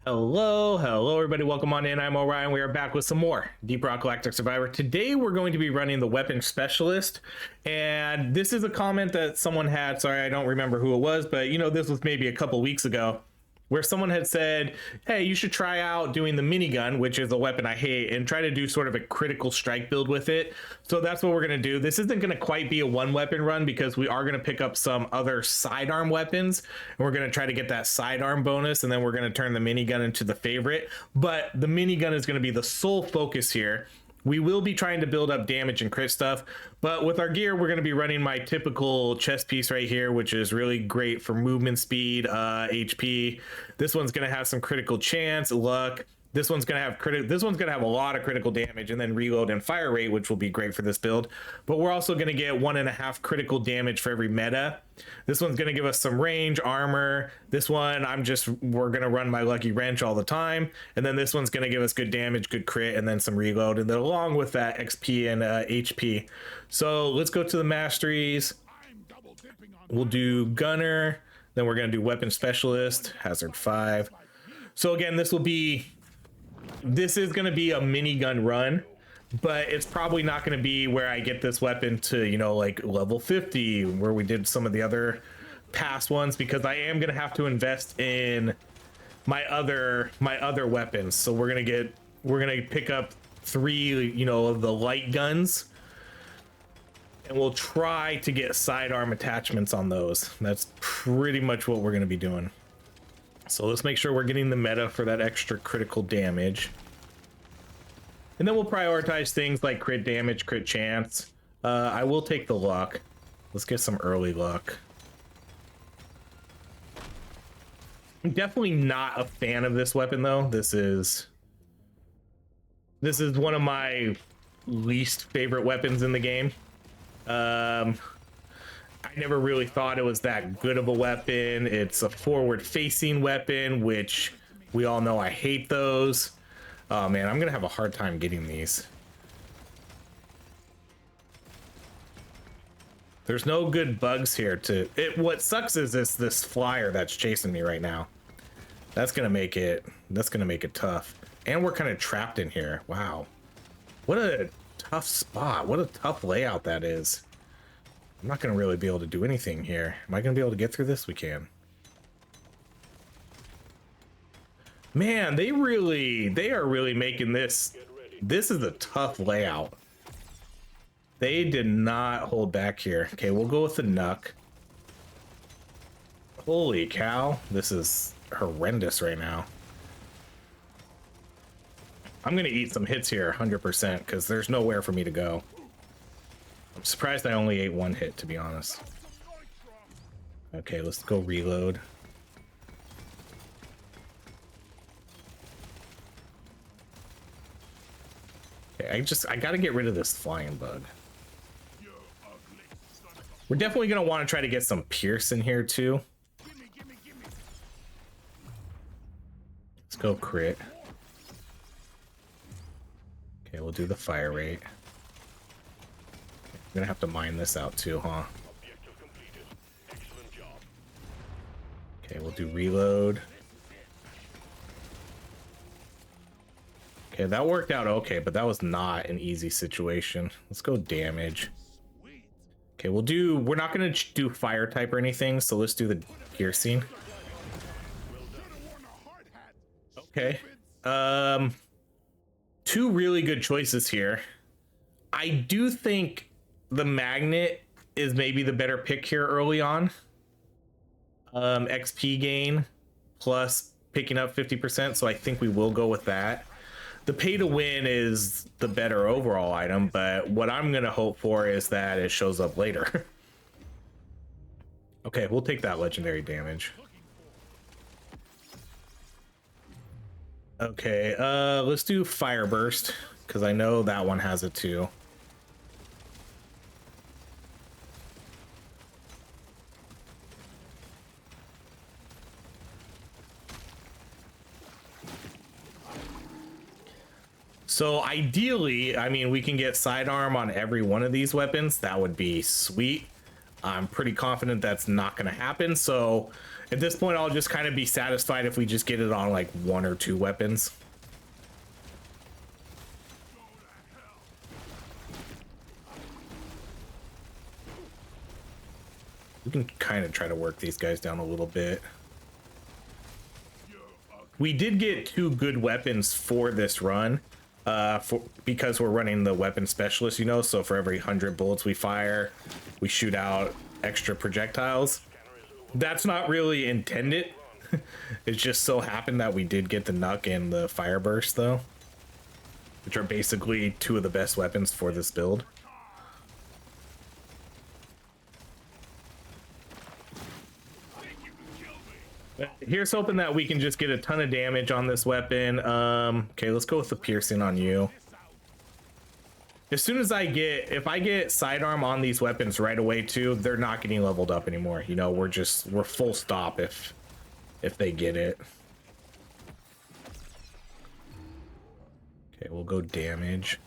Hello everybody, welcome on in. I'm Orion. We are back with some more Deep Rock Galactic Survivor. Today we're going to be running the Weapon Specialist, and this is a comment that someone had. Sorry, I don't remember who it was, but this was maybe a couple weeks ago, where someone had said, hey, you should try out doing the minigun, which is a weapon I hate, and try to do sort of a critical strike build with it. So that's what we're going to do. This isn't going to quite be a one weapon run because we are going to pick up some other sidearm weapons, and we're going to try to get that sidearm bonus, and then we're going to turn the minigun into the favorite. But the minigun is going to be the sole focus here. We will be trying to build up damage and crit stuff, but with our gear, we're going to be running my typical chest piece right here, which is really great for movement speed, HP. This one's going to have some critical chance, luck. This one's going to have This one's going to have a lot of critical damage and then reload and fire rate, which will be great for this build. But we're also going to get 1.5 critical damage for every meta. This one's going to give us some range, armor. This one, we're going to run my lucky wrench all the time. And then this one's going to give us good damage, good crit, and then some reload. And then along with that, XP and HP. So let's go to the masteries. We'll do gunner. Then we're going to do weapon specialist, hazard 5. So again, this is going to be a minigun run, but it's probably not going to be where I get this weapon to, like level 50, where we did some of the other past ones, because I am going to have to invest in my other weapons. So we're going to pick up 3, of the light guns, and we'll try to get sidearm attachments on those. That's pretty much what we're going to be doing. So let's make sure we're getting the meta for that extra critical damage. And then we'll prioritize things like crit damage, crit chance. I will take the luck. Let's get some early luck. I'm definitely not a fan of this weapon though. This is one of my least favorite weapons in the game. I never really thought it was that good of a weapon. It's a forward-facing weapon, which we all know I hate those. Oh man, I'm gonna have a hard time getting these. There's no good bugs here what sucks is this flyer that's chasing me right now. That's gonna make it tough. And we're kind of trapped in here. Wow. What a tough spot. What a tough layout that is. I'm not gonna really be able to do anything here. Am I gonna be able to get through this? We can. Man, they are really making this. This is a tough layout. They did not hold back here. Okay, we'll go with the Nuck. Holy cow, this is horrendous right now. I'm gonna eat some hits here, 100%, because there's nowhere for me to go. I'm surprised I only ate 1 hit, to be honest. Okay, let's go reload. Okay, I gotta get rid of this flying bug. We're definitely gonna want to try to get some pierce in here too. Let's go crit. Okay, we'll do the fire rate. I'm gonna have to mine this out too, huh? Okay, we'll do reload. Okay, that worked out okay, but that was not an easy situation. Let's go damage. Okay, we're not gonna do fire type or anything, so let's do the piercing. Okay. 2 really good choices here. I do think the magnet is maybe the better pick here early on. XP gain plus picking up 50%, so I think we will go with that. The pay to win is the better overall item, but what I'm gonna hope for is that it shows up later. Okay, we'll take that legendary damage. Okay, let's do fire burst, because I know that one has it too. So ideally, I mean, we can get sidearm on every one of these weapons. That would be sweet. I'm pretty confident that's not going to happen. So At this point, I'll just kind of be satisfied if we just get it on like 1 or 2 weapons. We can kind of try to work these guys down a little bit. We did get 2 good weapons for this run, because we're running the weapon specialist, you know, so for every 100 bullets we fire, we shoot out extra projectiles. That's not really intended. It just so happened that we did get the Nuck and the Fire Burst, though, which are basically 2 of the best weapons for this build. Here's hoping that we can just get a ton of damage on this weapon. Okay, let's go with the piercing on you. As soon as if I get sidearm on these weapons right away too, they're not getting leveled up anymore. You know, we're full stop if they get it. Okay, we'll go damage.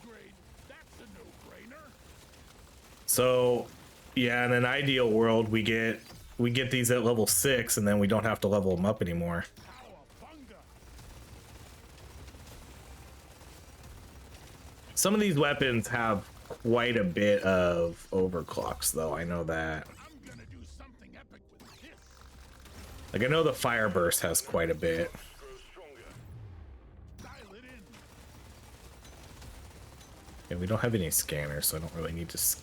So yeah, in an ideal world, we get these at level 6 and then we don't have to level them up anymore. Some of these weapons have quite a bit of overclocks, though. I know that. Like, I know the Fire Burst has quite a bit. And we don't have any scanners, so I don't really need to...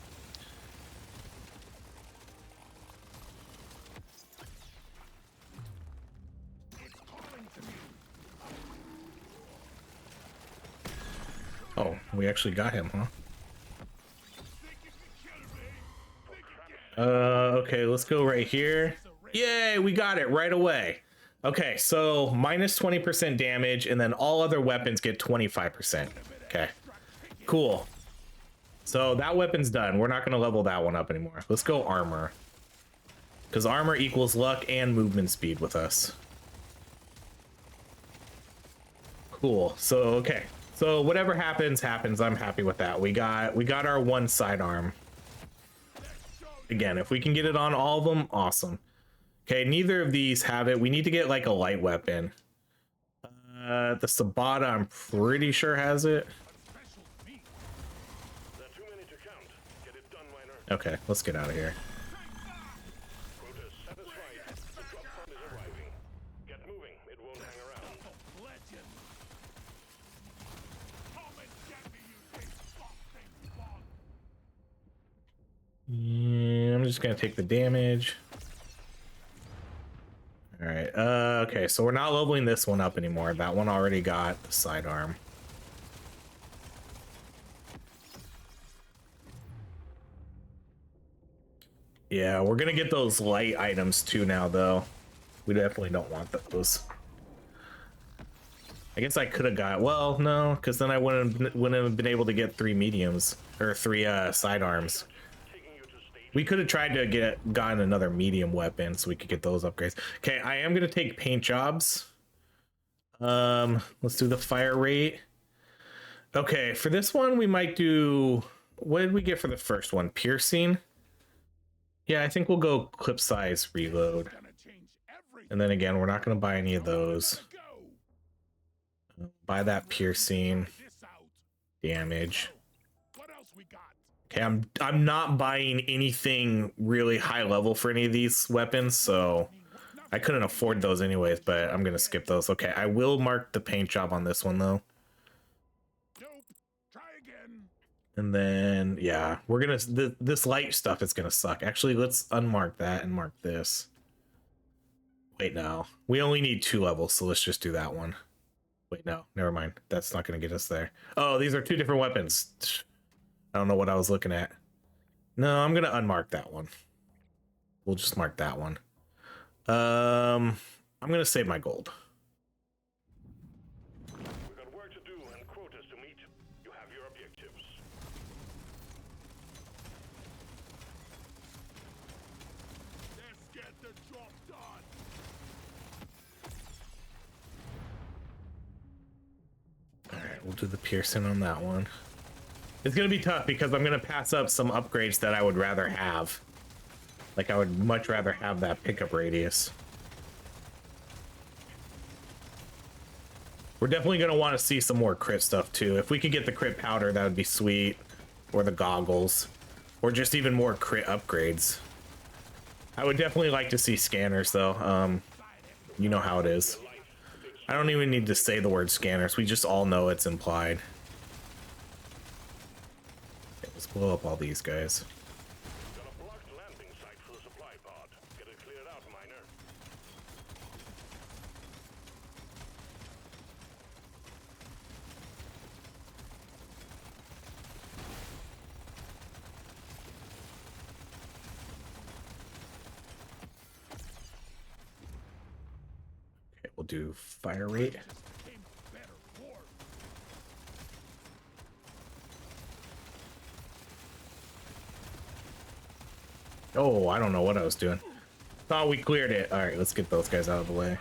Oh, we actually got him, huh? Okay, let's go right here. Yay, we got it right away. Okay, so minus 20% damage, and then all other weapons get 25%. Okay, cool. So that weapon's done. We're not going to level that one up anymore. Let's go armor, because armor equals luck and movement speed with us. Cool. So, okay. So whatever happens, happens. I'm happy with that. We got our 1 sidearm. Again, if we can get it on all of them, awesome. Okay, neither of these have it. We need to get like a light weapon. The Sabata, I'm pretty sure has it. Okay, let's get out of here. Yeah, I'm just gonna take the damage. All right. Okay, so we're not leveling this one up anymore. That one already got the sidearm. Yeah, we're gonna get those light items too now, though. We definitely don't want those. I guess I could have got, well, no, because then I wouldn't have been able to get 3 mediums or 3 sidearms. We could have tried to gotten another medium weapon so we could get those upgrades. Okay, I am gonna take paint jobs. Let's do the fire rate. Okay, for this one we might do, what did we get for the first one? Piercing. Yeah, I think we'll go clip size reload. And then again, we're not gonna buy any of those. Buy that piercing damage. Okay, I'm not buying anything really high level for any of these weapons, so I couldn't afford those anyways, but I'm gonna skip those. Okay, I will mark the paint job on this one though. And then yeah, we're gonna this light stuff is gonna suck. Actually, let's unmark that and mark this. Wait, no, we only need 2 levels, so let's just do that one. Wait, no, never mind. That's not gonna get us there. Oh, these are 2 different weapons. I don't know what I was looking at. No, I'm gonna unmark that one. We'll just mark that one. I'm gonna save my gold. We've got work to do and quotas to meet. You have your objectives. Let's get the job done. All right, we'll do the piercing on that one. It's gonna be tough because I'm gonna pass up some upgrades that I would rather have. Like I would much rather have that pickup radius. We're definitely going to want to see some more crit stuff too. If we could get the crit powder, that would be sweet. Or the goggles. Or just even more crit upgrades. I would definitely like to see scanners though. You know how it is. I don't even need to say the word scanners. We just all know it's implied. Okay, let's blow up all these guys. Got a blocked landing site for the supply pod. Get it cleared out, miner. Okay, we'll do fire rate. Oh, I don't know what I was doing. Thought we cleared it. All right, let's get those guys out of the way.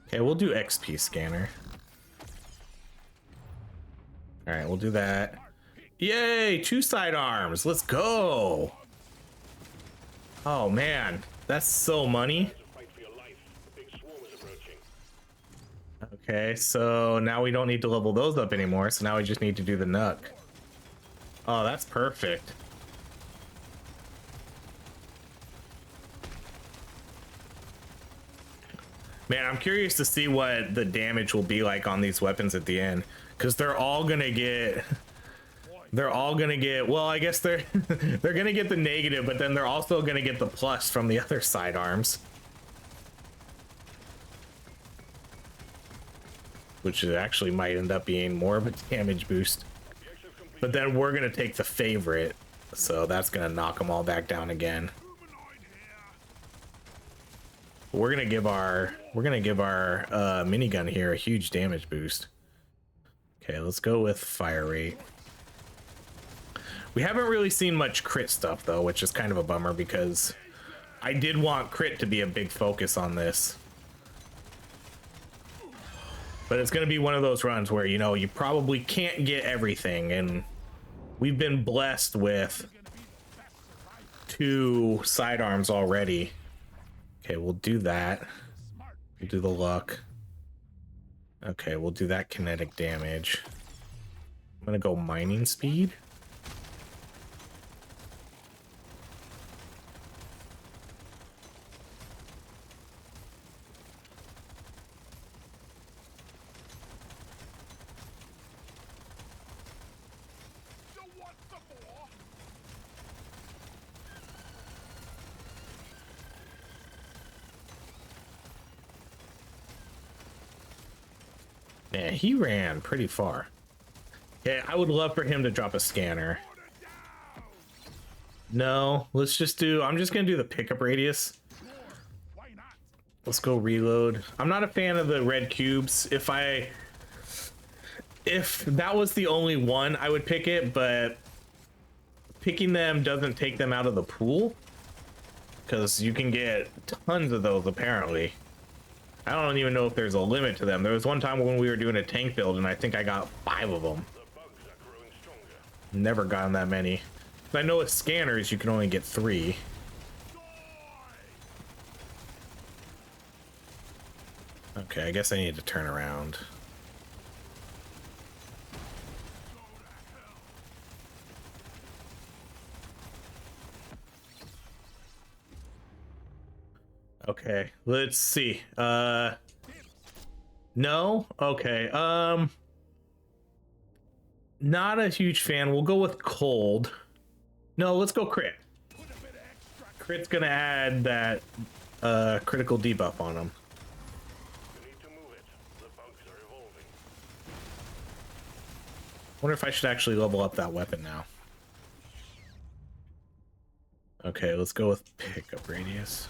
Okay, we'll do XP scanner. All right, we'll do that. Yay, 2 sidearms. Let's go. Oh man, that's so money. Fight for your life. The big swarm is approaching. Okay, so now we don't need to level those up anymore. So now we just need to do the Nook. Oh, that's perfect. Man, I'm curious to see what the damage will be like on these weapons at the end, because they're all gonna get well, I guess they're they're gonna get the negative, but then they're also gonna get the plus from the other sidearms, which actually might end up being more of a damage boost. But then we're gonna take the favorite, so that's gonna knock them all back down again. We're gonna give our minigun here a huge damage boost. Okay, let's go with fire rate. We haven't really seen much crit stuff though, which is kind of a bummer because I did want crit to be a big focus on this. But it's gonna be one of those runs where, you know, you probably can't get everything, and we've been blessed with 2 sidearms already. Okay, we'll do that. We'll do the luck. Okay, we'll do that kinetic damage. I'm gonna go mining speed. Yeah, he ran pretty far. Yeah, I would love for him to drop a scanner. No, let's just do, I'm just gonna do the pickup radius. Let's go reload. I'm not a fan of the red cubes. If that was the only one, I would pick it, but picking them doesn't take them out of the pool, because you can get tons of those apparently. I don't even know if there's a limit to them. There was one time when we were doing a tank build and I think I got 5 of them. Never gotten that many. I know with scanners you can only get 3. Okay, I guess I need to turn around. Okay, let's see. No? Okay. Not a huge fan. We'll go with cold. No, let's go crit. Crit's gonna add that critical debuff on him. You need to move it. The bugs are evolving. Wonder if I should actually level up that weapon now. Okay, let's go with pickup radius.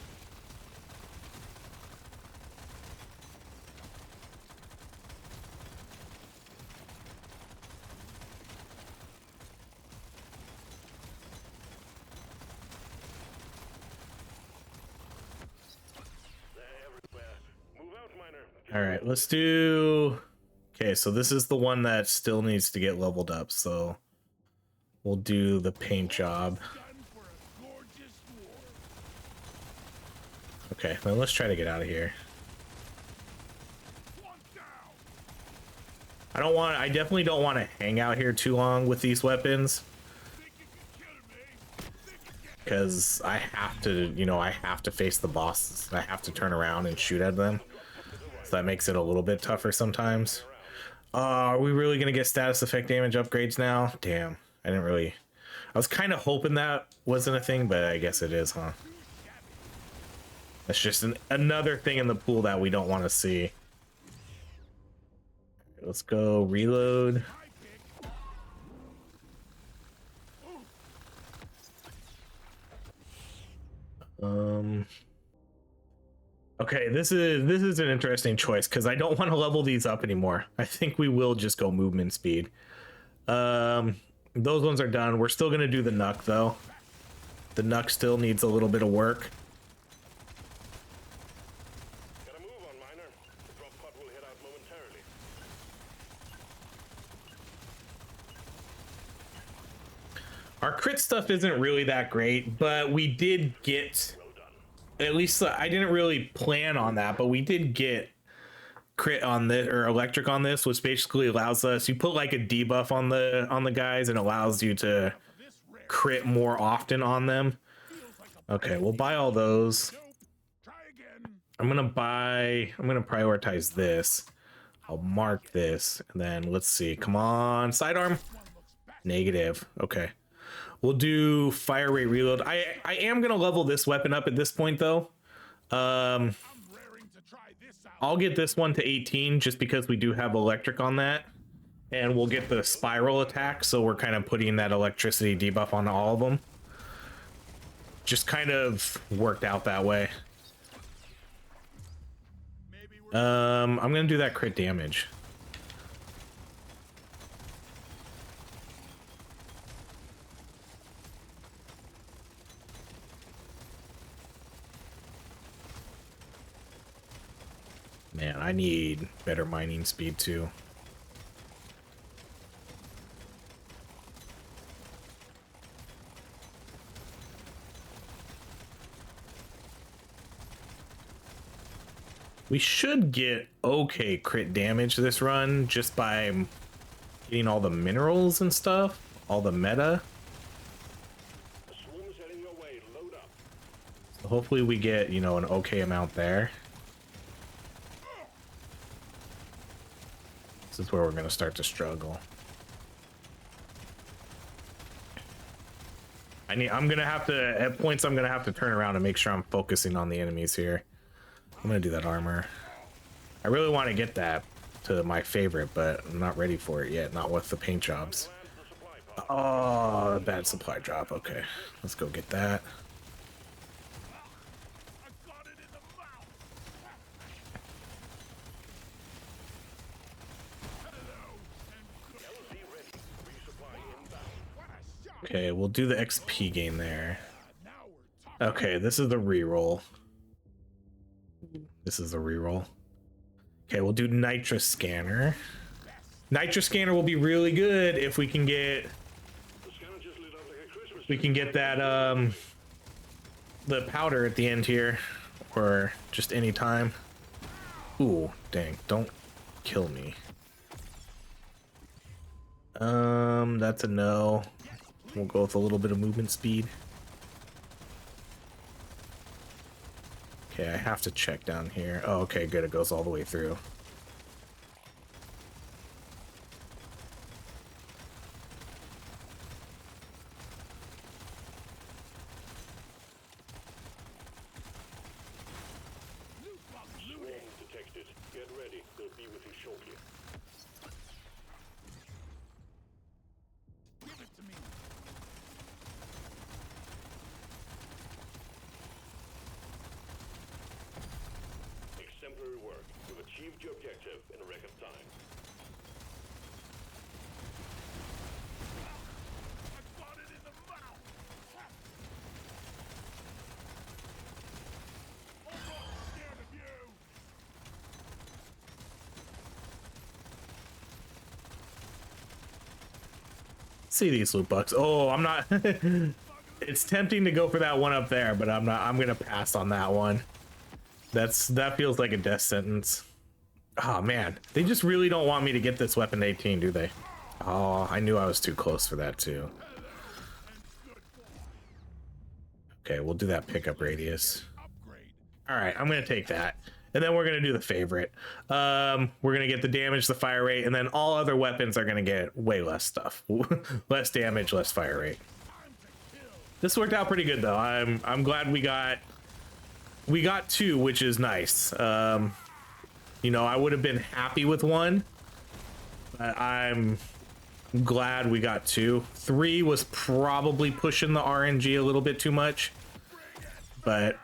All right, let's do. Okay, so this is the one that still needs to get leveled up. So we'll do the paint job. Okay, then let's try to get out of here. I definitely don't want to hang out here too long with these weapons. Because I have to, you know, I have to face the bosses. I have to turn around and shoot at them. So that makes it a little bit tougher sometimes. Are we really going to get status effect damage upgrades now? Damn, I didn't really... I was kind of hoping that wasn't a thing, but I guess it is, huh? That's just another thing in the pool that we don't want to see. Let's go reload. Okay, this is an interesting choice because I don't want to level these up anymore. I think we will just go movement speed. Those ones are done. We're still gonna do the Nuck though. The Nuck still needs a little bit of work. Gotta move on, miner. The drop pod will head out momentarily. Our crit stuff isn't really that great, but we did get, at least I didn't really plan on that, but we did get crit on this, or electric on this, which basically allows us, you put like a debuff on the guys and allows you to crit more often on them. Okay, we'll buy all those. I'm gonna prioritize this. I'll mark this, and then let's see. Come on, sidearm. Negative. Okay. We'll do fire rate reload. I am gonna level this weapon up at this point though. I'll get this one to 18 just because we do have electric on that, and we'll get the spiral attack, so we're kind of putting that electricity debuff on all of them. Just kind of worked out that way. I'm gonna do that crit damage. Man, I need better mining speed too. We should get okay crit damage this run just by getting all the minerals and stuff, all the meta. The swarm is heading your way. Load up. So hopefully we get, you know, an okay amount there. This is where we're going to start to struggle. I'm going to have to, at points, I'm going to have to turn around and make sure I'm focusing on the enemies here. I'm going to do that armor. I really want to get that to my favorite, but I'm not ready for it yet. Not with the paint jobs. Oh, bad supply drop. Okay, let's go get that. Okay, we'll do the XP gain there. Okay, this is the reroll. This is the reroll. Okay, we'll do nitrous scanner. Nitrous scanner will be really good if we can get that the powder at the end here, or just any time. Ooh, dang, don't kill me. That's a no. We'll go with a little bit of movement speed. Okay, I have to check down here. Oh, okay, good. It goes all the way through. Swarm detected. Get ready. They'll be with you shortly. Give it to me. Exemplary work. You've achieved your objective in a record time. I got it in the mouth. I'm not scared of you. See these loot bucks. Oh, I'm not. It's tempting to go for that one up there, but I'm not. I'm gonna pass on that one. That feels like a death sentence. Oh man, they just really don't want me to get this weapon 18, do they? Oh, I knew I was too close for that too. Okay, we'll do that pickup radius. All right, I'm gonna take that, and then we're gonna do the favorite. We're gonna get the damage, the fire rate, and then all other weapons are gonna get way less stuff, less damage, less fire rate. This worked out pretty good though. I'm glad we got two, which is nice. You know, I would have been happy with one, but I'm glad we got two. 3 was probably pushing the RNG a little bit too much, but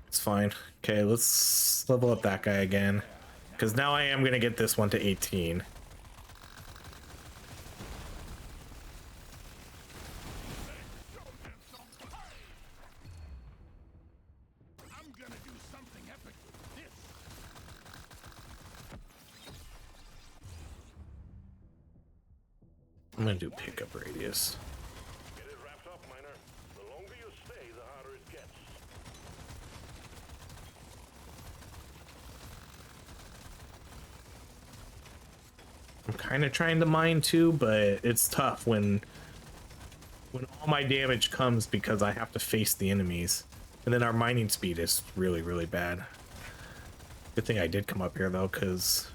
it's fine. Okay, let's level up that guy again, because now I am going to get this one to 18. I'm gonna do pickup radius. Get it wrapped up, Miner. The longer you stay, the harder it gets. I'm kind of trying to mine too, but it's tough when all my damage comes because I have to face the enemies, and then our mining speed is really, really bad. Good thing I did come up here though, because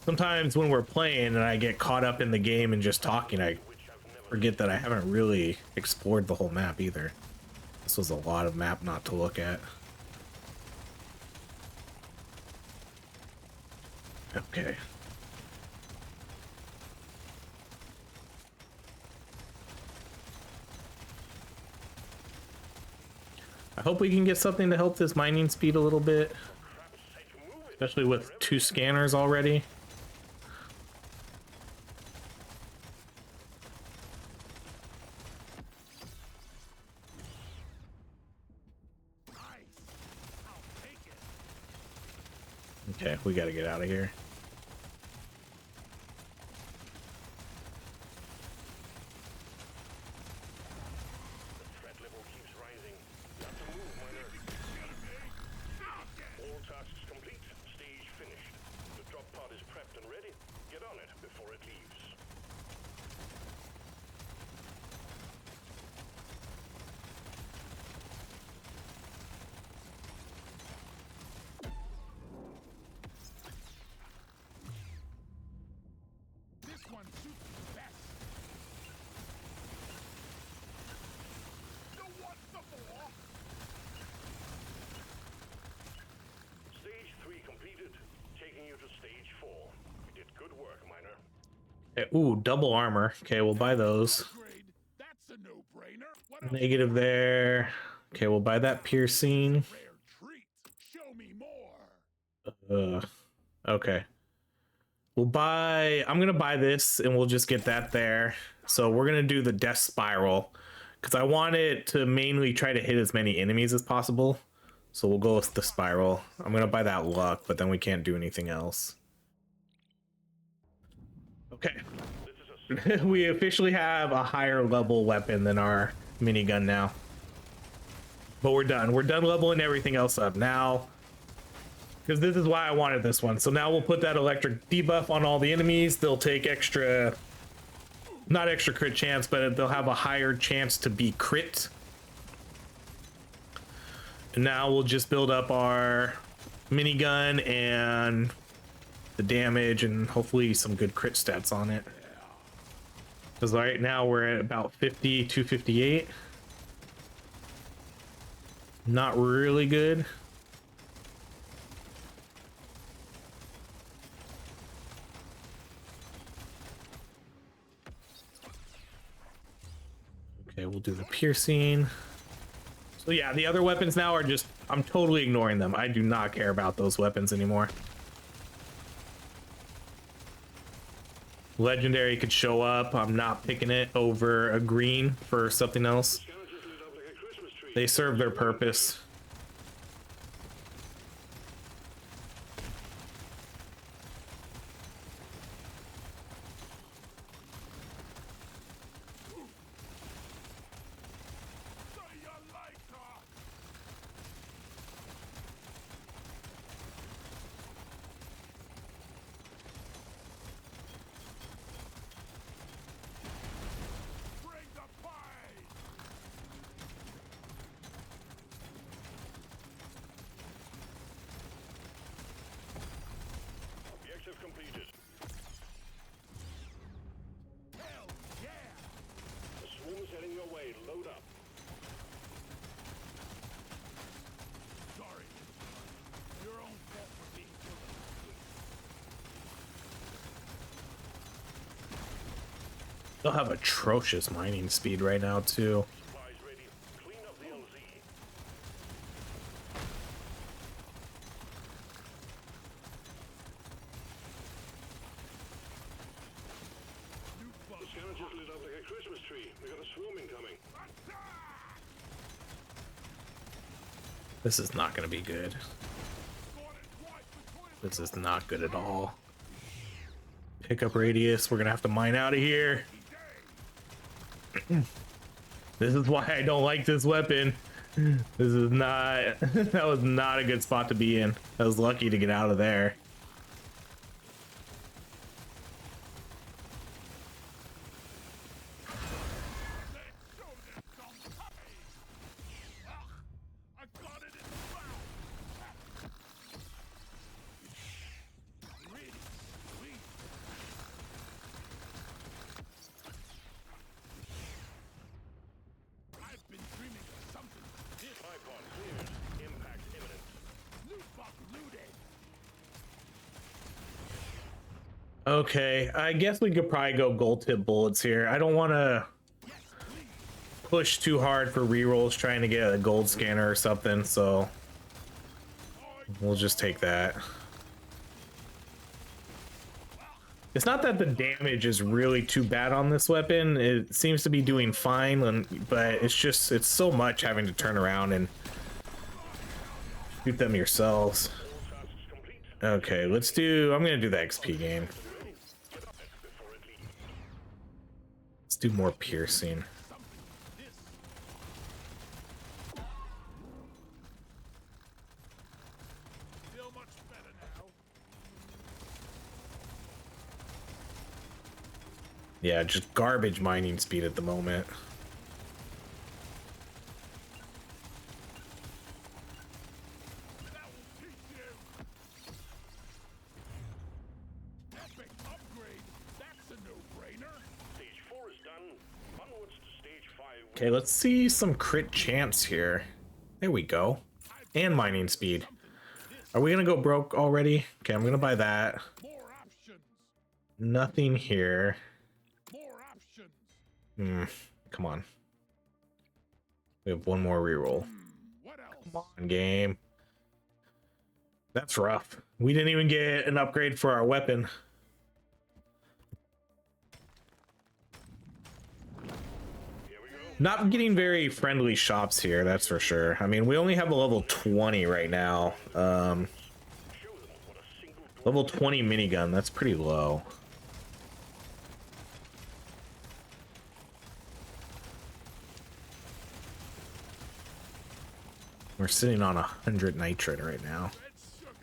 sometimes when we're playing and I get caught up in the game and just talking, I forget that I haven't really explored the whole map either. This was a lot of map not to look at. Okay. I hope we can get something to help this mining speed a little bit, especially with 2 scanners already. Okay, we gotta get out of here. The threat level keeps rising. Got to move, Miner. All tasks complete. Stage finished. The drop pod is prepped and ready. Get on it before it leaves. One suits the best. You want some more? Stage 3 completed. Taking you to stage 4. You did good work, Miner. Okay, ooh, double armor. Okay, we'll buy those. Upgrade. That's a no-brainer. What else? Negative there. Okay, we'll buy that piercing. Rare treat. Show me more. Okay. We'll buy, I'm gonna buy this and we'll just get that there. So we're gonna do the death spiral because I want it to mainly try to hit as many enemies as possible. So we'll go with the spiral. I'm gonna buy that luck, but then we can't do anything else. Okay. We officially have a higher level weapon than our minigun now. But we're done. We're done leveling everything else up now, because this is why I wanted this one. So now we'll put that electric debuff on all the enemies. They'll take extra, not extra crit chance, but they'll have a higher chance to be crit. And now we'll just build up our minigun and the damage and hopefully some good crit stats on it. Because right now we're at about 50, 258. Not really good. Okay, we'll do the piercing. So yeah, the other weapons now are just, I'm totally ignoring them. I do not care about those weapons anymore. Legendary could show up. I'm not picking it over a green for something else. They serve their purpose. completed. Hell yeah! The swarm is heading your way. Load up. Sorry. Your own fault for being so They'll have atrocious mining speed right now too. Supplies ready. Clean up the LZ. The scanner just lit up like a Christmas tree. We got a swarm incoming. This is not going to be good. This is not good at all. Pickup radius. We're going to have to mine out of here. This is why I don't like this weapon. This is not... That was not a good spot to be in. I was lucky to get out of there. I got it in the ground. Really sweet. I've been dreaming of something like this. Tripod cleared. Impact imminent. Loot box looted. Okay, I guess we could probably go gold tip bullets here. I don't want to Yes, please. push too hard for rerolls trying to get a gold scanner or something, so we'll just take that. It's not that the damage is really too bad on this weapon. It seems to be doing fine, but it's just, it's so much having to turn around and shoot them yourselves. All tasks complete. Okay, I'm gonna do the XP game. Get up it before it leaves. Let's do more piercing. Feel much better now. Yeah, just garbage mining speed at the moment. That will teach you. Epic upgrade. That's a no-brainer. Stage 4 is done. Onwards to stage 5. Okay, let's see some crit chance here. There we go. And mining speed. Are we gonna go broke already? Okay, I'm gonna buy that. More options. Nothing here. More options. Come on. We have one more reroll. What else? Come on, game. That's rough. We didn't even get an upgrade for our weapon. Here we go. Not getting very friendly shops here, that's for sure. I mean, we only have a level 20 right now. Show them what a single Level 20 minigun, that's pretty low. We're sitting on 100 nitrate right now. Red sugar.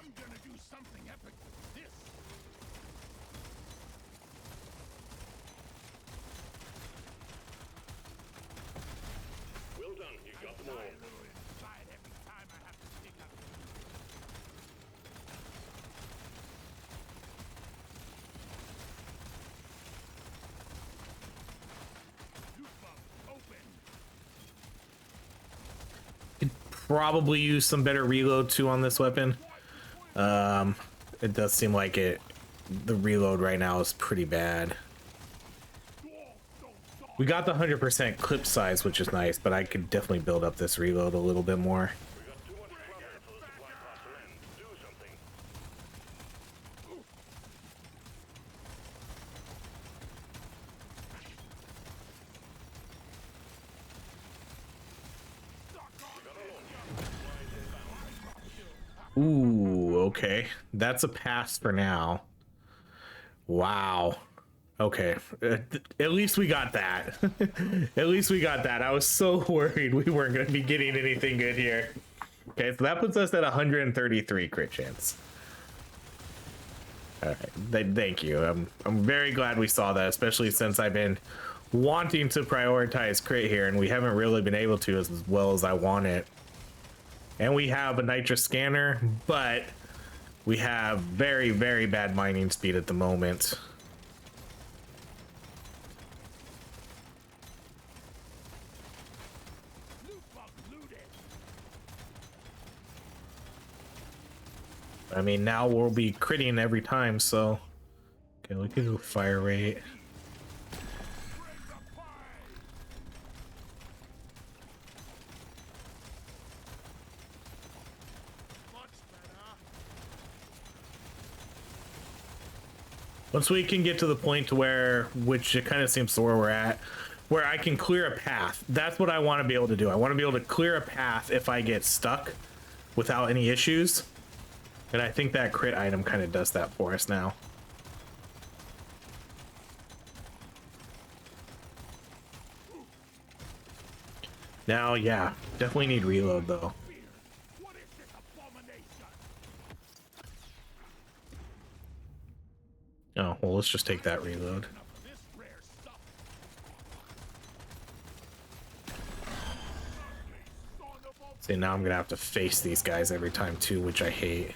I'm gonna do something epic with this. Well done. You got them all. Die a little inside every time I have to pick up. Loot box open. Could probably use some better reload too on this weapon. It does seem like the reload right now is pretty bad. We got the 100% clip size, which is nice, but I could definitely build up this reload a little bit more. We got too much clutter for the supply pod to land. Do something. Ooh, okay. That's a pass for now. Wow. Okay. At least we got that. At least we got that. I was so worried we weren't going to be getting anything good here. Okay, so that puts us at 133 crit chance. All right. Thank you. I'm very glad we saw that, especially since I've been wanting to prioritize crit here, and we haven't really been able to as well as I want it. And we have a nitrous scanner, but we have very, very bad mining speed at the moment. I mean, now we'll be critting every time, so... Okay, we can do fire rate. Once we can get to the point to where, which it kind of seems to where we're at, where I can clear a path. That's what I want to be able to do. I want to be able to clear a path if I get stuck without any issues. And I think that crit item kind of does that for us now. Now, yeah, definitely need reload though. Oh, well, let's just take that reload. See, now I'm gonna have to face these guys every time too, which I hate.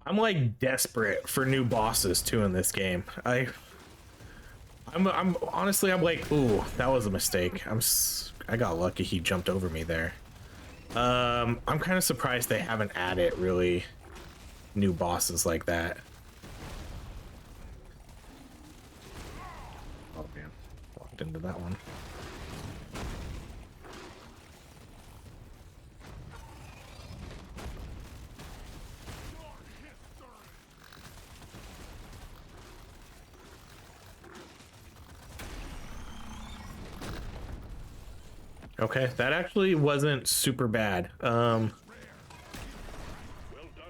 I'm like desperate for new bosses too in this game. I'm honestly, I'm like, ooh, that was a mistake. I got lucky he jumped over me there. I'm kind of surprised they haven't added really new bosses like that. Oh man, walked into that one. Okay, that actually wasn't super bad. I'm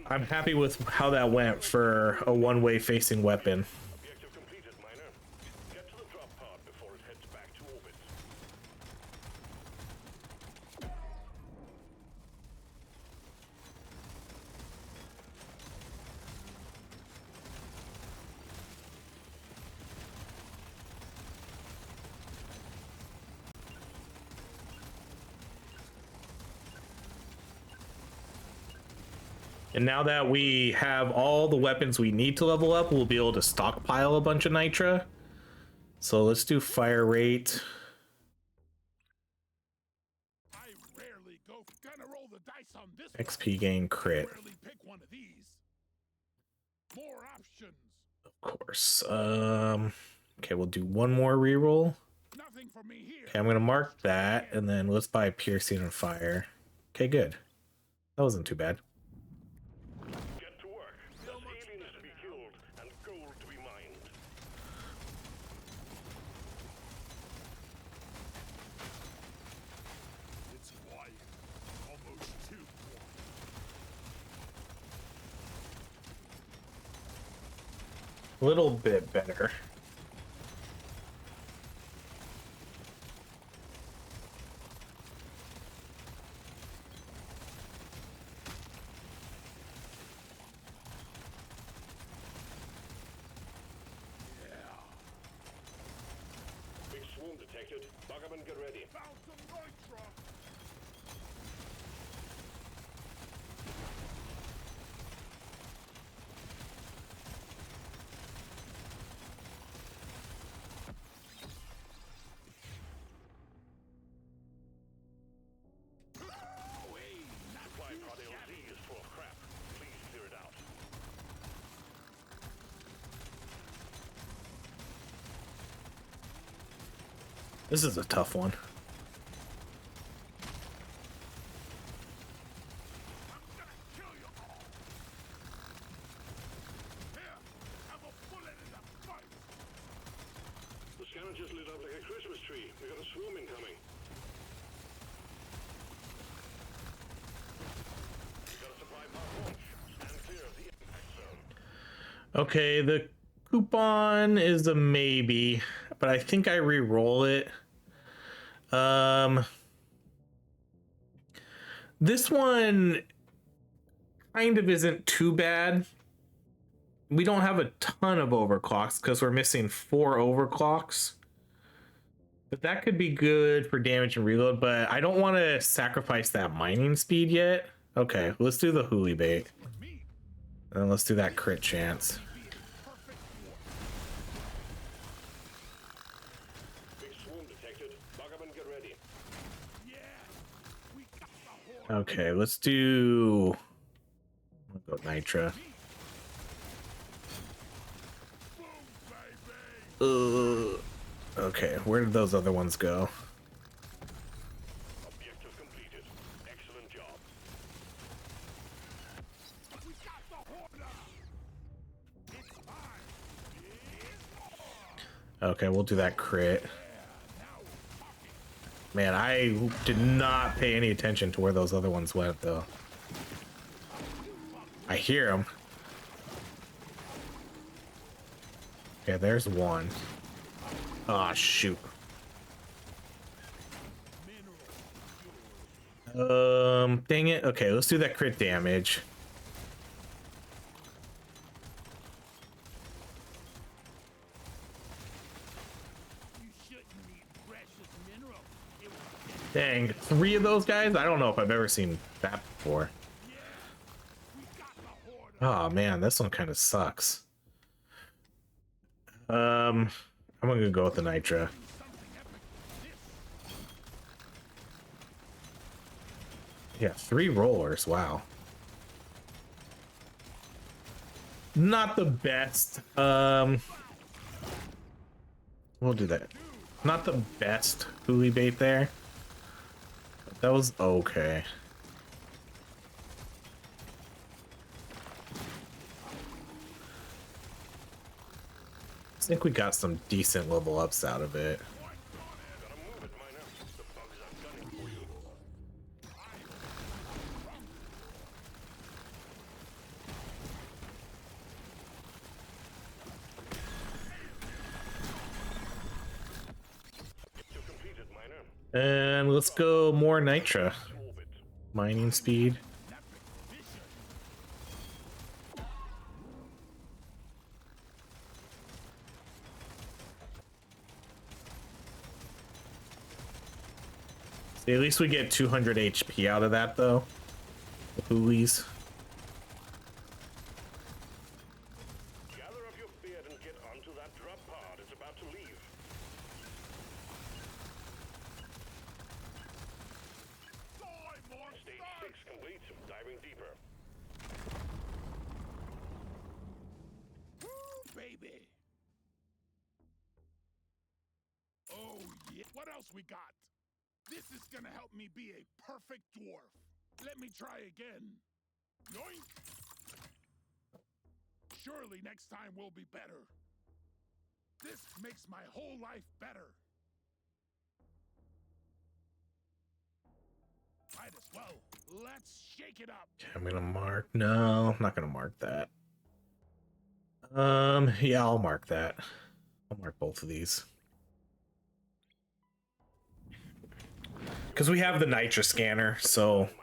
happy with how that went for a one-way facing weapon. Objective completed, miner. Get to the drop pod before it heads back to orbit. And now that we have all the weapons we need to level up, we'll be able to stockpile a bunch of nitra. So let's do fire rate. I rarely go gonna roll the dice on this XP gain crit. Rarely pick one of these. More options. Of course. Okay, we'll do one more reroll. Nothing for me here. Okay, I'm gonna mark that, and then let's buy piercing and fire. Okay, good. That wasn't too bad. Get to work. There's aliens to be killed and gold to be mined. It's quiet. Almost too quiet. A little bit better. Big swarm detected. Buggerman, get ready. Found some nitro. Supply pod LZ is full of crap. Please clear it out. This is a tough one. I'm gonna kill you all. Here, have a bullet in the fight. The scanner just lit up like a Christmas tree. We got a swarm incoming. We got a supply pod launch. Stand clear of the impact zone. Okay, the coupon is a maybe, but I think I re-roll it. This one kind of isn't too bad. We don't have a ton of overclocks because we're missing 4 overclocks. But that could be good for damage and reload, but I don't want to sacrifice that mining speed yet. Okay, let's do the hoolie bait. And let's do that crit chance. Big swarm detected. Bug up and get ready. Yeah, we got the horde. Okay, let's do... I'll go Nitra. Boom, baby. Okay, where did those other ones go? Objective completed. Excellent job. We got the horde. It's mine. It's more. Okay, we'll do that crit. Now we're talking. Man, I did not pay any attention to where those other ones went, though. I hear them. Okay, there's one. Ah, shoot. Dang it. Okay, let's do that crit damage. You shouldn't need precious mineral. It was Dang, 3 of those guys? I don't know if I've ever seen that before. we got the horde. Oh man, this one kind of sucks. I'm gonna go with the Nitra. Something epic. This. Yeah, 3 rollers. Wow. Not the best. We'll do that. Not the best hoolie bait there. But that was okay. I think we got some decent level ups out of it. Gotta move it, miner. The bugs are gunning for you. Objective completed, miner. And let's go more Nitra. Orbit. Mining speed. See, at least we get 200 HP out of that, though. The hoolies. Gather up your beard and get onto that drop pod. It's about to leave. Stage 6 complete. Diving deeper. Woo, baby. Oh, yeah. What else we got? This is gonna help me be a perfect dwarf. Let me try again. Yoink! Surely next time will be better. This makes my whole life better. Might as well. Let's shake it up. Okay, I'm gonna mark. No, I'm not gonna mark that. Yeah, I'll mark that. I'll mark both of these. Because we have the Nitra scanner, so I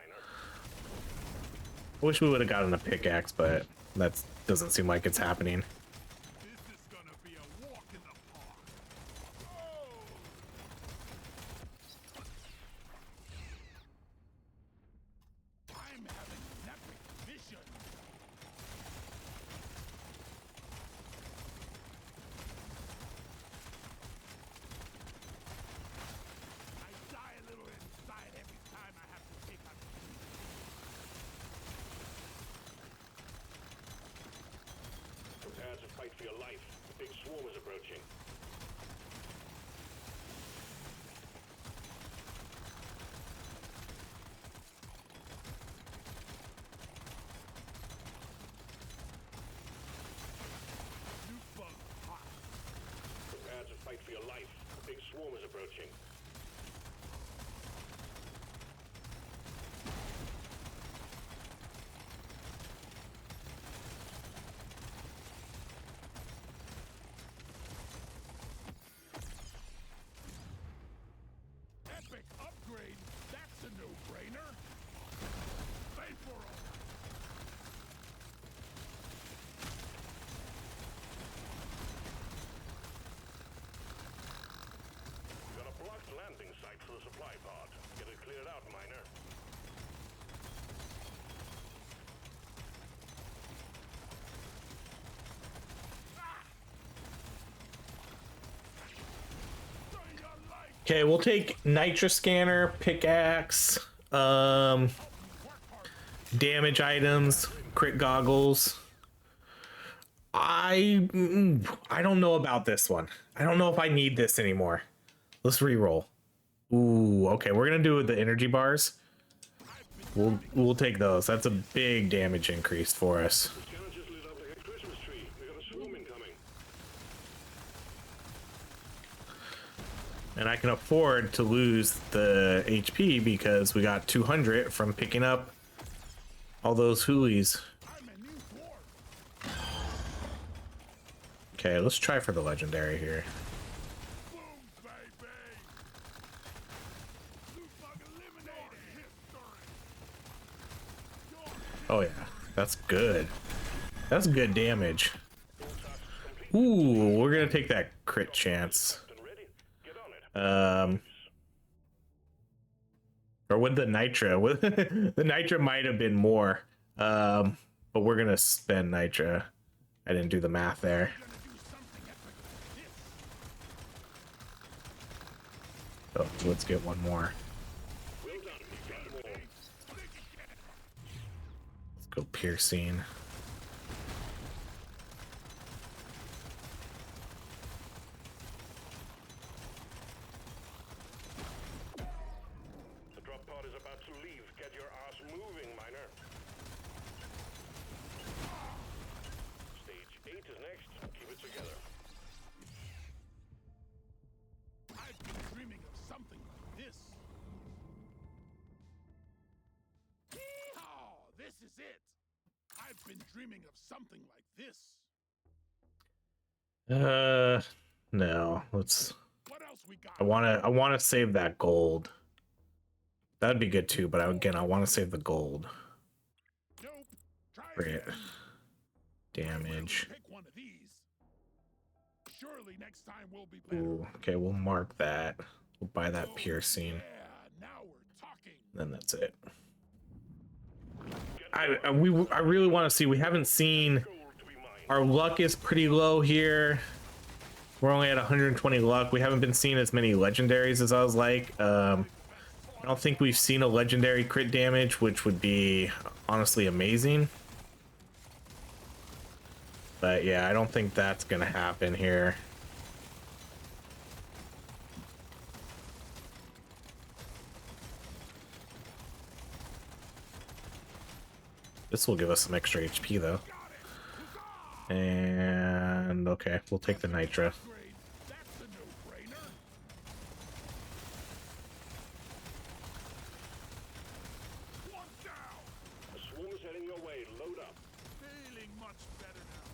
wish we would have gotten a pickaxe, but that doesn't seem like it's happening. This is gonna be a walk in the park. Oh! I'm having an epic vision. I die a little inside every time I have to take on. Prepare searching. Epic upgrade. That's a no-brainer. Pay for 'em. We got a blocked landing site for the supply pod. Get it cleared out, miner. Okay, we'll take nitra scanner, pickaxe, damage items, crit goggles. I don't know about this one. I don't know if I need this anymore. Let's re-roll. Ooh, okay, we're gonna do the energy bars. We'll take those. That's a big damage increase for us. The scanner just lit up like a Christmas tree. We got a swarm incoming. And I can afford to lose the HP because we got 200 from picking up all those hoolies. I'm a new dwarf. Okay, let's try for the legendary here. Boom, baby. Loot bug eliminated. History. Oh yeah, that's good. That's good damage. Ooh, we're gonna take that crit chance. And ready? Get on it. Or with the nitra, with the nitra might have been more. But we're gonna spend nitra. I didn't do the math there. Gonna do something epic like this. So let's get one more. Well done. Got more. Let's go piercing. The drop pod is about to leave. Get your ass moving, miner. Stage 8 is next. Keep it together. I've been dreaming of something like this. Yeehaw! This is it. I've been dreaming of something like this. No. Let's. What else we got? I wanna save that gold. That'd be good too, but I want to save the gold. Nope. Try Crit again. damage. Pick one of these. Surely next time we'll be better. Ooh, okay, we'll mark that. We'll buy that piercing. Yeah, now we're talking. Then that's it. I really want to see. We haven't seen. Gold to be mined. Our luck is pretty low here. We're only at 120 luck. We haven't been seeing as many legendaries as I was like. I don't think we've seen a legendary crit damage, which would be honestly amazing. But yeah, I don't think that's gonna happen here. This will give us some extra HP though. And okay, we'll take the nitra. Upgrade. That's a no-brainer. One down. A swarm is heading your way. Load up. Feeling much better now.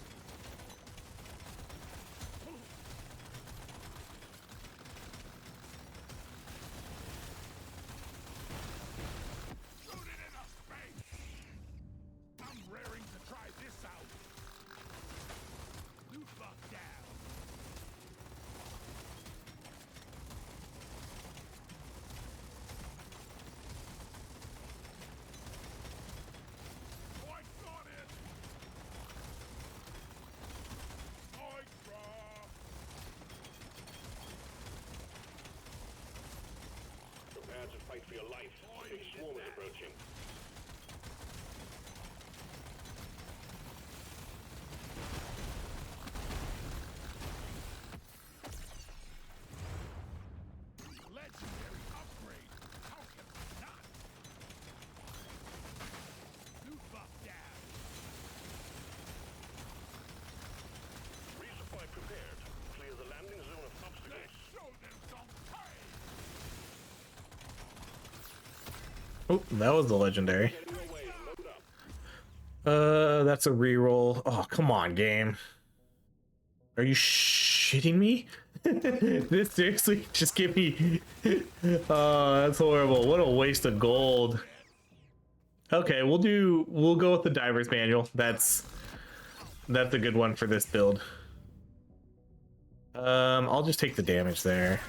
Shoot it into space. I'm raring to try this out. Loot bug down. Oh, that was the legendary. Heading your way. Load up. That's a reroll. Oh, come on, game. Are you shitting me? This seriously just give me. Oh, that's horrible. What a waste of gold. Okay, we'll go with the diver's manual. That's a good one for this build. I'll just take the damage there.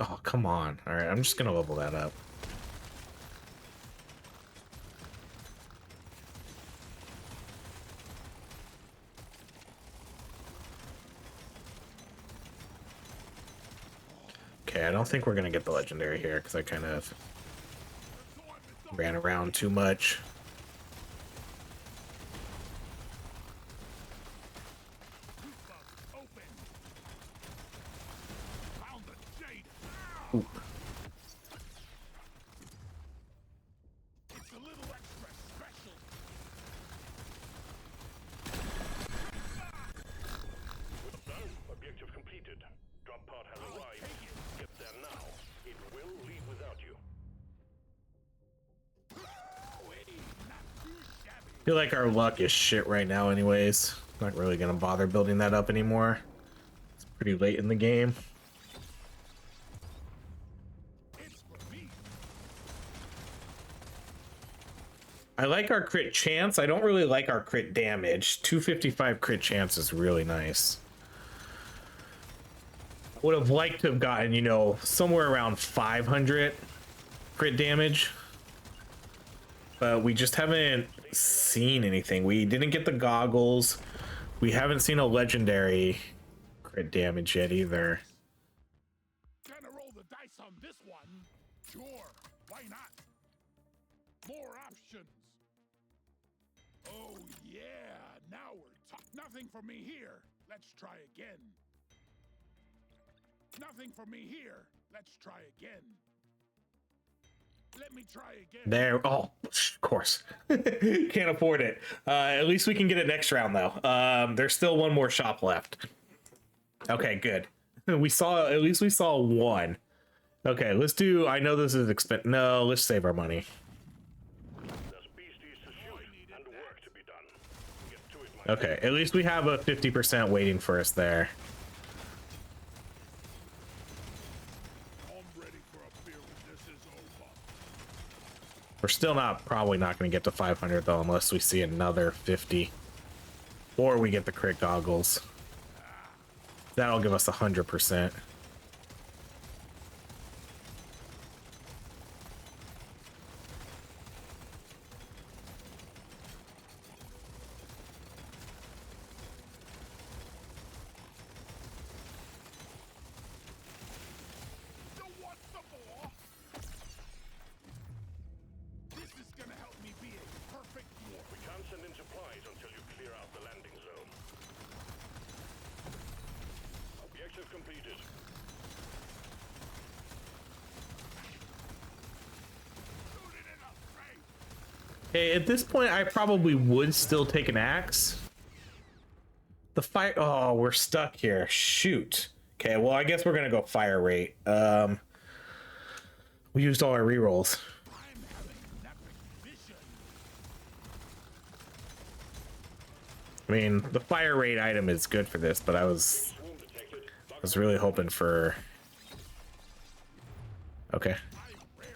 Oh, come on. All right, I'm just gonna level that up. Okay, I don't think we're gonna get the legendary here because I kind of ran around too much. Oop. It's a little extra special. Well done. Objective completed. Drop pod has arrived. Get there now. It will leave without you. I feel like our luck is shit right now anyways. Not really gonna bother building that up anymore. It's pretty late in the game. I like our crit chance. I don't really like our crit damage. 255 crit chance is really nice. Would have liked to have gotten, you know, somewhere around 500 crit damage. But we just haven't seen anything. We didn't get the goggles. We haven't seen a legendary crit damage yet either. Gonna roll the dice on this one? Sure, why not? More options. Oh yeah, now we're talking. Nothing for me here. Let's try again. Nothing for me here. Let's try again. Let me try again. There. Oh, of course. Can't afford it. At least we can get it next round, though. There's still one more shop left. Okay, good. At least we saw one. Okay, let's do. I know this is expensive. No, let's save our money. There's beasties to shoot and work to be done. Get to it, my Okay, at least we have a 50% waiting for us there. I'm ready for a beer when this is over. We're still probably not going to get to 500 though, unless we see another 50, or we get the crit goggles. That'll give us 100%. You want some more? This is gonna help me be a perfect dwarf. We can't send in supplies until you clear out the landing zone. Objective completed. Shoot it in the face. Okay, at this point, I probably would still take an axe. The fire. Oh, we're stuck here. Shoot. Okay, well, I guess we're gonna go fire rate. We used all our rerolls. I'm having an epic vision. I mean, the fire rate item is good for this, but I was Swarm detected. really hoping for. Okay,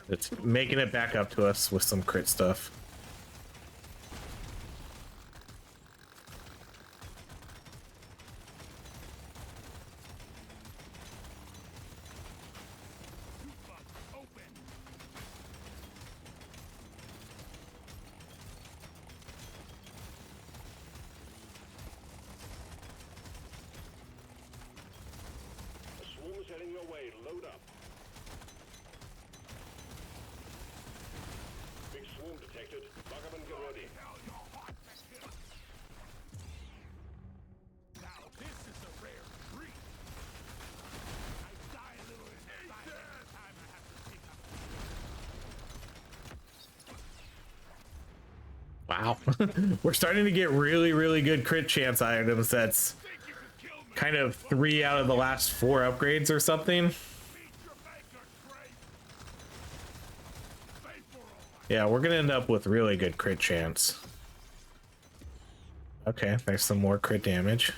it's making it back up to us with some crit stuff. Open. A swarm is heading your way. Load up. Big swarm detected. Lock up and get ready. Hell, you're hot to kill. Now this is a rare treat. I die a little inside every time I have to pick up. Wow. We're starting to get really, really good crit chance items. That's kind of 3 out of the last 4 upgrades or something. Yeah, we're gonna end up with really good crit chance. Okay, there's some more crit damage.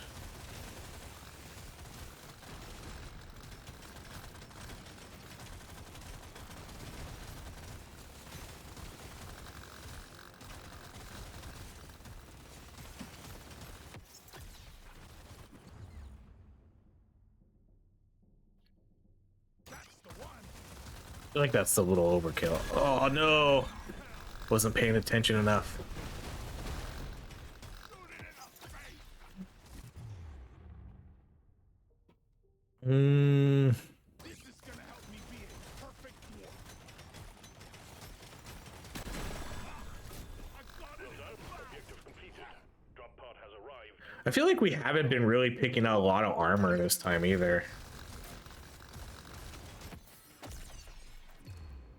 I feel like that's a little overkill. Oh no! Wasn't paying attention enough. This is gonna help me be a perfect dwarf. I've got it. Objective completed. Drop pod has arrived. I feel like we haven't been really picking out a lot of armor this time either.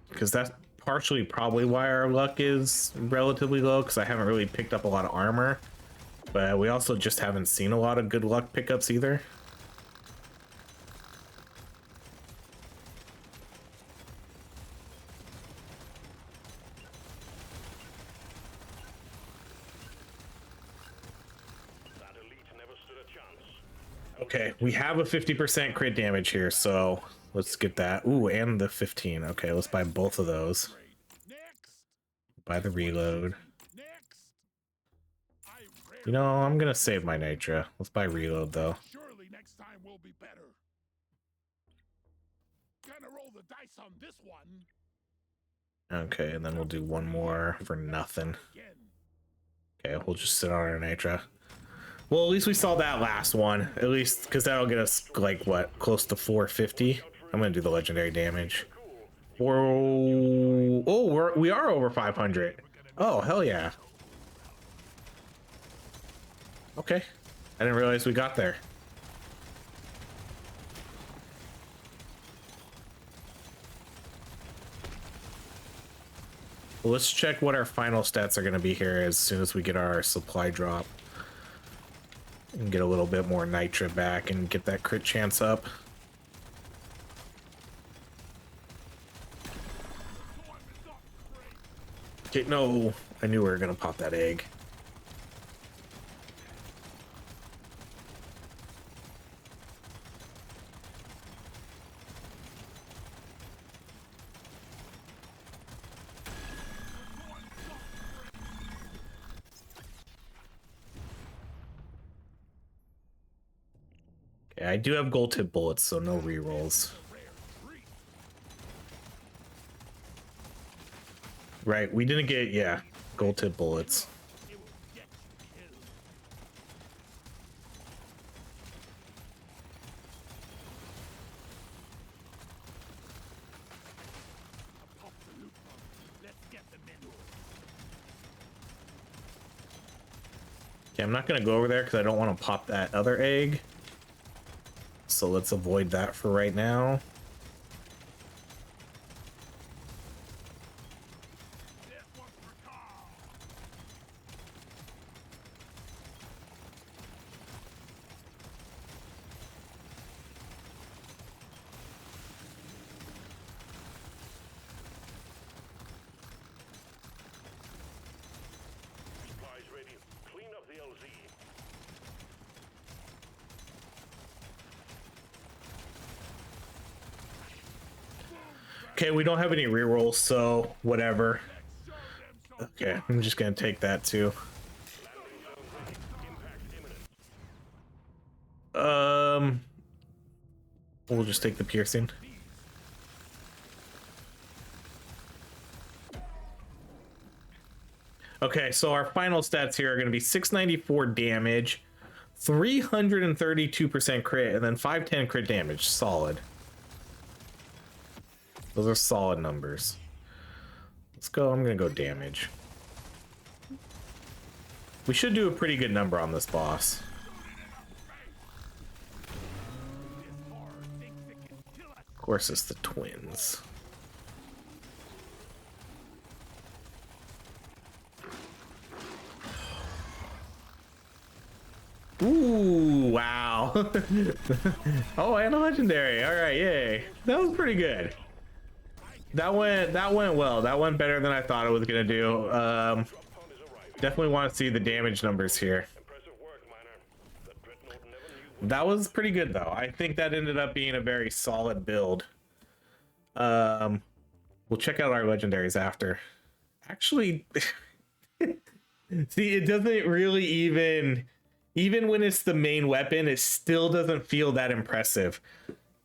Because that's partially probably why our luck is relatively low, because I haven't really picked up a lot of armor. But we also just haven't seen a lot of good luck pickups either. That elite never stood a chance. Okay, we have a 50% crit damage here, so let's get that. Ooh, and the 15. Okay, let's buy both of those. Next. Buy the reload. Next. I You know, I'm gonna save my nitra. Let's buy reload though. surely next time will be better. Gonna roll the dice on this one. Okay, and then we'll do one more for nothing. Again. Okay, we'll just sit on our nitra. Well, at least we saw that last one. At least, because that'll get us, like, what, close to 450? I'm gonna do the legendary damage. We are over 500. Oh, hell yeah. Okay. I didn't realize we got there. Well, let's check what our final stats are going to be here as soon as we get our supply drop. And get a little bit more nitra back and get that crit chance up. Okay, no. I knew we were going to pop that egg. Okay, I do have gold tip bullets, so no rerolls. Right, we didn't get, yeah, gold tip bullets. Okay, I'm not gonna go over there because I don't want to pop that other egg. So let's avoid that for right now. Supplies ready. Clean up the LZ. Okay, we don't have any rerolls, so whatever. Okay, I'm just gonna take that too. We'll just take the piercing. Okay, so our final stats here are going to be 694 damage, 332% crit, and then 510 crit damage. Solid. Those are solid numbers. Let's go. I'm going to go damage. We should do a pretty good number on this boss. Of course, it's the twins. Ooh, wow. Oh, and a legendary. All right, yay. That was pretty good. That went well. That went better than I thought it was gonna do. Definitely want to see the damage numbers here. Impressive work, Miner. The Dreadnought never knew That was pretty good though. I think that ended up being a very solid build. We'll check out our legendaries after. Actually, see, it doesn't really even when it's the main weapon, it still doesn't feel that impressive.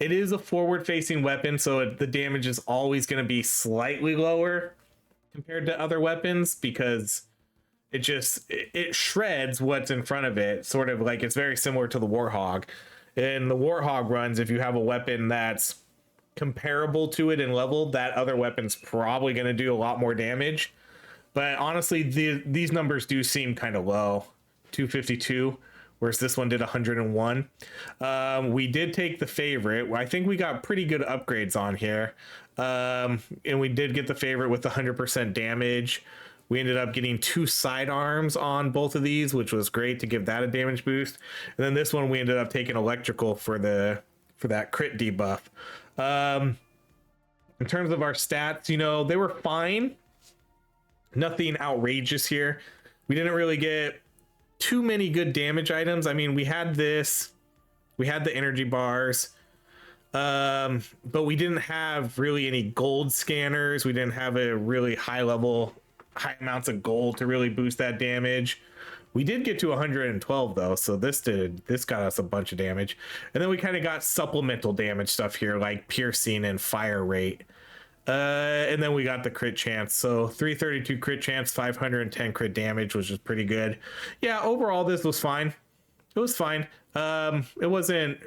It is a forward-facing weapon, so the damage is always going to be slightly lower compared to other weapons because it shreds what's in front of it. Sort of like it's very similar to the Warhog. In the Warhog runs, if you have a weapon that's comparable to it in level, that other weapon's probably going to do a lot more damage. But honestly, these numbers do seem kind of low. 252, whereas this one did 101. We did take the favorite. I think we got pretty good upgrades on here. And we did get the favorite with 100% damage. We ended up getting 2 sidearms on both of these, which was great to give that a damage boost. And then this one we ended up taking electrical for that crit debuff. In terms of our stats, you know, they were fine. Nothing outrageous here. We didn't really get too many good damage items. I mean, we had this, we had the energy bars, but we didn't have really any gold scanners. We didn't have a really high amounts of gold to really boost that damage. We did get to 112 though, so this got us a bunch of damage. And then we kind of got supplemental damage stuff here like piercing and fire rate. And then we got the crit chance. So 332 crit chance, 510 crit damage, which is pretty good. Yeah, overall this was fine. It was fine. It wasn't,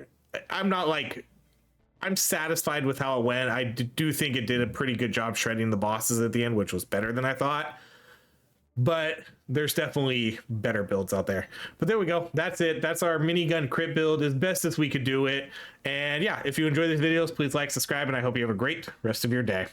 I'm satisfied with how it went. I do think it did a pretty good job shredding the bosses at the end, which was better than I thought. But there's definitely better builds out there. But there we go. That's it. That's our minigun crit build as best as we could do it. And yeah, if you enjoy these videos, please like, subscribe, and I hope you have a great rest of your day.